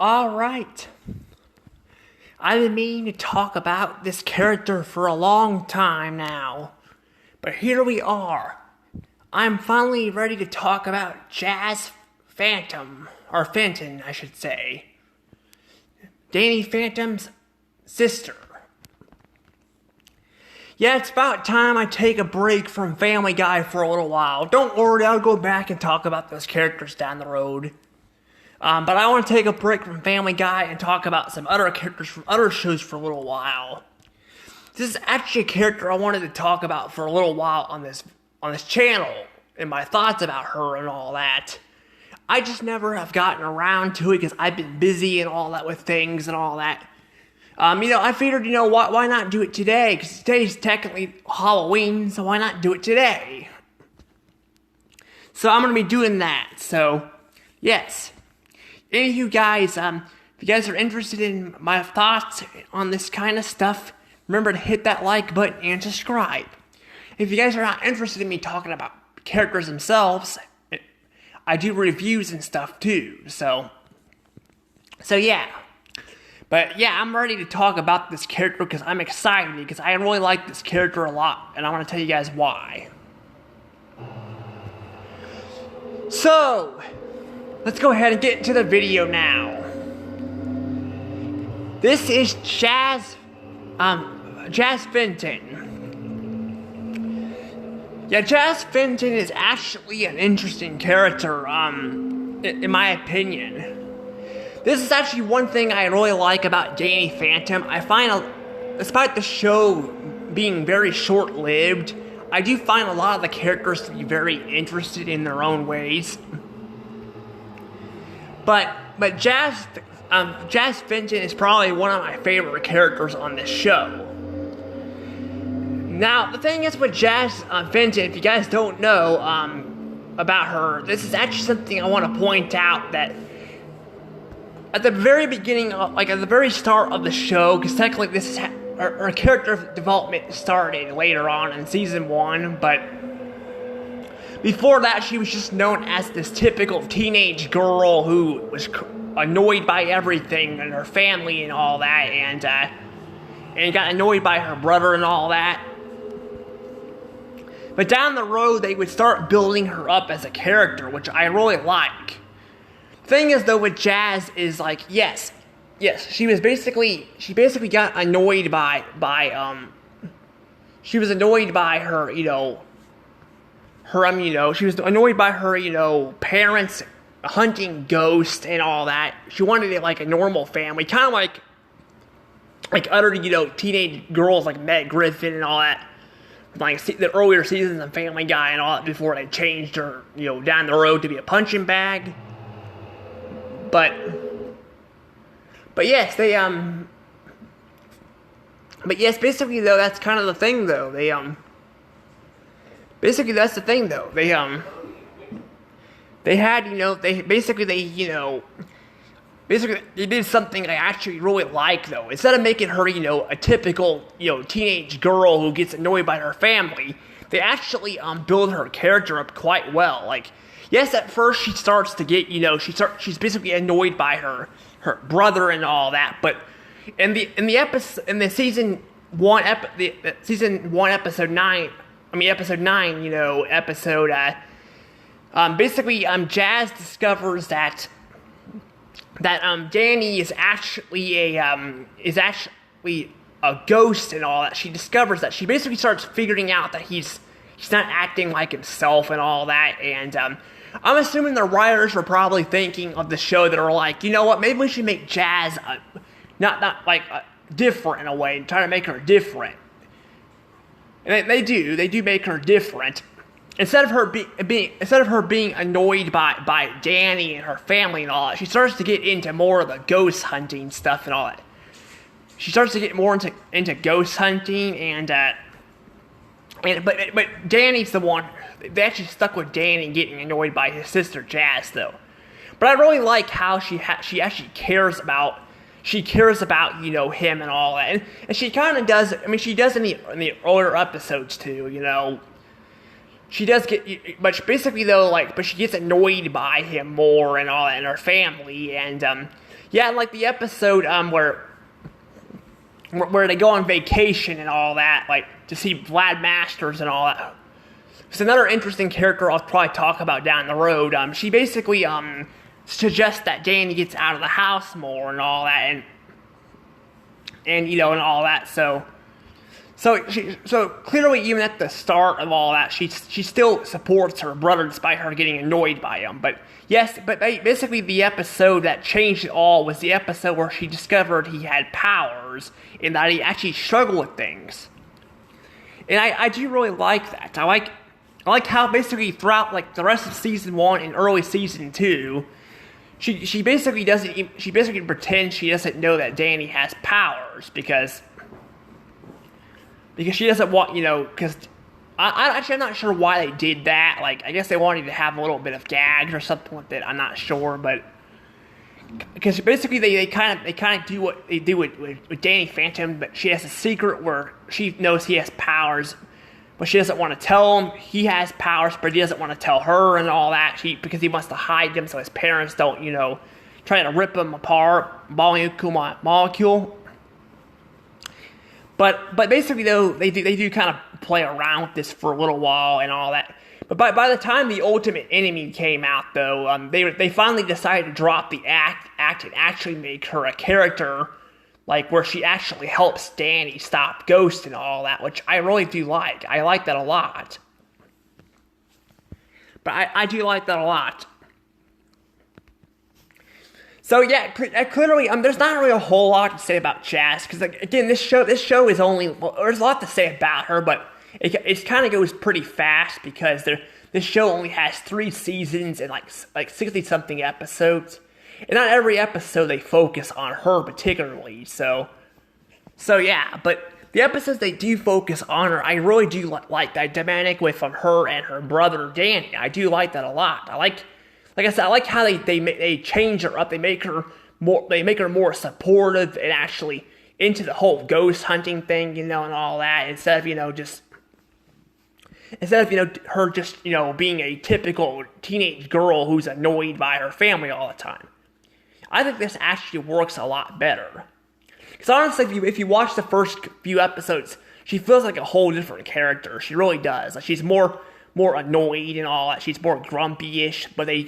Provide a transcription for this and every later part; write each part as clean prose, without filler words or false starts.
Alright. I've been meaning to talk about this character for a long time now. But here we are. I'm finally ready to talk about Jazz Fenton. Or Fenton, I should say. Danny Phantom's sister. Yeah, it's about time I take a break from Family Guy for a little while. Don't worry, I'll go back and talk about those characters down the road. But I want to take a break from Family Guy and talk about some other characters from other shows for a little while. This is actually a character I wanted to talk about for a little while on this channel, and my thoughts about her and all that. I just never have gotten around to it because I've been busy and all that with things and all that. I figured, why not do it today? Because today's technically Halloween, so why not do it today? So I'm going to be doing that. So, yes. Any of you guys, if you guys are interested in my thoughts on this kind of stuff, remember to hit that like button and subscribe. If you guys are not interested in me talking about characters themselves, I do reviews and stuff too, so yeah. But yeah, I'm ready to talk about this character because I'm excited because I really like this character a lot, and I want to tell you guys why. So, let's go ahead and get into the video now. This is Jazz Fenton. Yeah, Jazz Fenton is actually an interesting character, in my opinion. This is actually one thing I really like about Danny Phantom. I find, despite the show being very short-lived, I do find a lot of the characters to be very interested in their own ways. But Jazz Fenton is probably one of my favorite characters on this show. Now, the thing is with Jazz Fenton, if you guys don't know about her, this is actually something I want to point out that at the very beginning, at the very start of the show, because technically this is her character development started later on in season 1, but before that, she was just known as this typical teenage girl who was annoyed by everything and her family and all that, and got annoyed by her brother and all that. But down the road, they would start building her up as a character, which I really like. Thing is, though, with Jazz is yes, she basically got annoyed by she was annoyed by her, she was annoyed by her, parents hunting ghosts and all that. She wanted it like a normal family, kind of like other, teenage girls like Meg Griffin and all that. Like the earlier seasons of Family Guy and all that before they changed her, down the road to be a punching bag. But yes, basically though, that's kind of the thing though. Basically that's the thing though. They did something I actually really like though. Instead of making her, a typical, teenage girl who gets annoyed by her family, they actually build her character up quite well. Yes, at first she starts to get, she's basically annoyed by her brother and all that, but in the season 1 episode 9, Jazz discovers that Danny is actually a ghost and all that. She discovers that. She basically starts figuring out that he's not acting like himself and all that, and I'm assuming the writers were probably thinking of the show that are like, you know what, maybe we should make Jazz different in a way, and try to make her different. And they do make her different. Instead of her being annoyed by Danny and her family and all that, she starts to get into more of the ghost hunting stuff and all that. She starts to get more into ghost hunting but Danny's the one. They actually stuck with Danny getting annoyed by his sister Jazz though. But I really like how she actually cares about him and all that, and she kind of does. I mean, she does in the older episodes too. She does get, but basically though, but she gets annoyed by him more and all that, and her family, and Yeah, like the episode where they go on vacation and all that, like to see Vlad Masters and all that. It's another interesting character I'll probably talk about down the road. She basically suggests that Danny gets out of the house more and all that, and you know, and all that. So clearly, even at the start of all that, she still supports her brother despite her getting annoyed by him. But yes, basically the episode that changed it all was the episode where she discovered he had powers and that he actually struggled with things. And I do really like that. I like how basically throughout like the rest of season 1 and early season 2, she basically pretends she doesn't know that Danny has powers because she doesn't want, you know, because I'm not sure why they did that. Like, I guess they wanted to have a little bit of gags or something like that. I'm not sure, but because basically they kind of do what they do with Danny Phantom, but she has a secret where she knows he has powers, but she doesn't want to tell him he has powers, but he doesn't want to tell her and all that. Because he wants to hide them so his parents don't, you know, try to rip them apart, molecule. But basically though, they do kind of play around with this for a little while and all that. But by the time the Ultimate Enemy came out though, they finally decided to drop the act and actually make her a character, like where she actually helps Danny stop Ghost and all that, which I really do like. I like that a lot. But I do like that a lot. So yeah, clearly, there's not really a whole lot to say about Jazz, because like, again, this show is only, well, there's a lot to say about her, but it kind of goes pretty fast because this show only has 3 seasons and like 60-something episodes, and not every episode they focus on her particularly. So yeah, but the episodes they do focus on her, I really do like that dynamic with her and her brother Danny. I do like that a lot. Like I said, I like how they change her up. They make her more supportive and actually into the whole ghost hunting thing, you know, and all that. Instead of her just, you know, being a typical teenage girl who's annoyed by her family all the time. I think this actually works a lot better. Because honestly, if you watch the first few episodes, she feels like a whole different character. She really does. Like, she's more annoyed and all that. She's more grumpy-ish, but I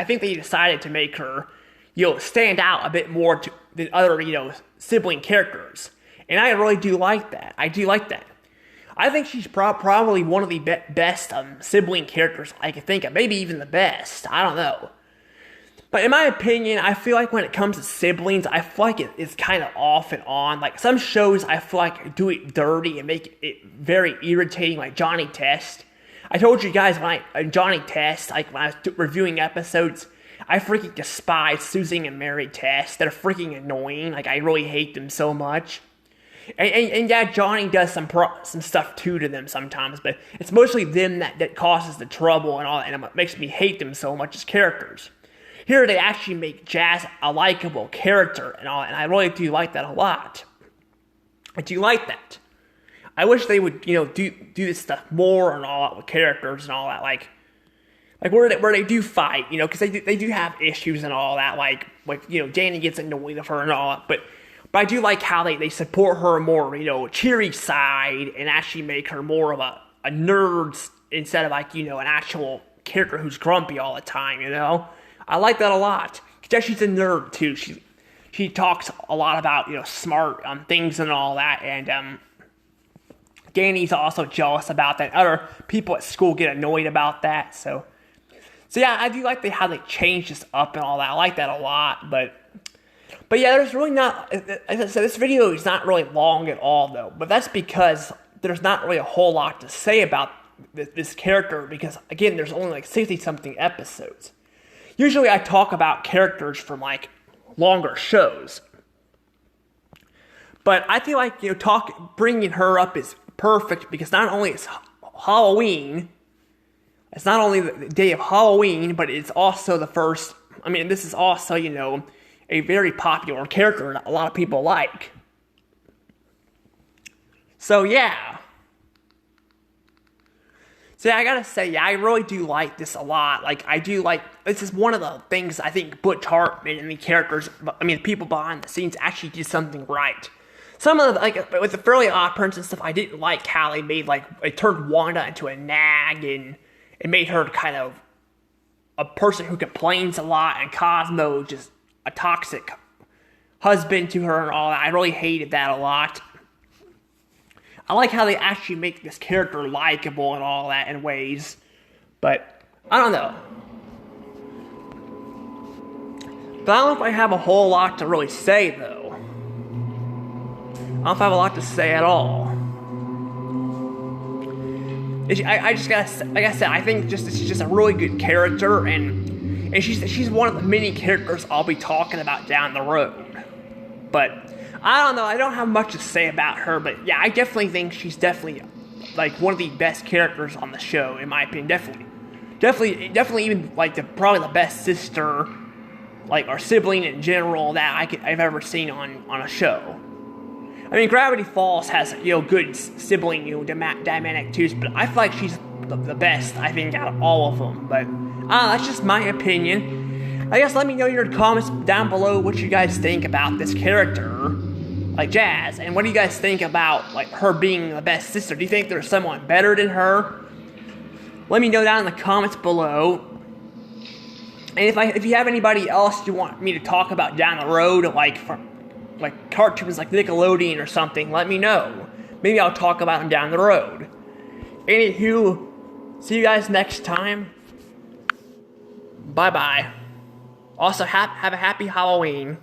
think they decided to make her, you know, stand out a bit more than other, you know, sibling characters. And I really do like that. I do like that. I think she's probably one of the best sibling characters I can think of. Maybe even the best. I don't know. But in my opinion, I feel like when it comes to siblings, I feel like it's kind of off and on. Like, some shows I feel like do it dirty and make it very irritating, like Johnny Test. I told you guys when Johnny Test, like when I was reviewing episodes, I freaking despise Susan and Mary Test. They're freaking annoying. Like, I really hate them so much. And yeah, Johnny does some stuff too to them sometimes, but it's mostly them that causes the trouble and all that, and it makes me hate them so much as characters. Here they actually make Jazz a likable character and all, and I really do like that a lot. I do like that. I wish they would, you know, do this stuff more and all that with characters and all that, like where they do fight, you know, because they do have issues and all that, like you know, Danny gets annoyed of her and all that, but I do like how they support her more, you know, cheery side and actually make her more of a nerd instead of, like, you know, an actual character who's grumpy all the time, you know. I like that a lot. Because she's a nerd too. She talks a lot about, you know, smart things and all that, and Danny's also jealous about that. Other people at school get annoyed about that. So yeah, I do like how they change this up and all that. I like that a lot, but yeah, there's really not, as I said, this video is not really long at all, though. But that's because there's not really a whole lot to say about this character, because, again, there's only like 60-something episodes. Usually I talk about characters from, like, longer shows. But I feel like, you know, bringing her up is perfect, because not only it's Halloween, it's not only the day of Halloween, but it's also this is also, you know, a very popular character that a lot of people like. So yeah. So yeah, I gotta say, yeah, I really do like this a lot. Like, I do like, this is one of the things I think Butch Hartman and the characters, I mean, the people behind the scenes actually did something right. Some of the, like, with the Fairly Odd Parents and stuff, I didn't like how they made, like, it turned Wanda into a nag, and it made her kind of a person who complains a lot, and Cosmo just a toxic husband to her and all that. I really hated that a lot. I like how they actually make this character likable and all that in ways. But, I don't know. But I don't know if I have a whole lot to really say, though. I don't know if I have a lot to say at all. I just gotta, like I said, I think she's just a really good character, and she's one of the many characters I'll be talking about down the road. But I don't know, I don't have much to say about her, but yeah, I definitely think she's definitely like one of the best characters on the show, in my opinion. Definitely even like probably the best sister, like, or sibling in general that I've ever seen on a show. I mean, Gravity Falls has, good sibling, dynamic too, but I feel like she's the best, I think, out of all of them. But, that's just my opinion. I guess let me know in your comments down below what you guys think about this character, like Jazz, and what do you guys think about, like, her being the best sister? Do you think there's someone better than her? Let me know down in the comments below. And if you have anybody else you want me to talk about down the road, like cartoons like Nickelodeon or something, let me know. Maybe I'll talk about them down the road. Anywho, see you guys next time. Bye-bye. Also, have a happy Halloween.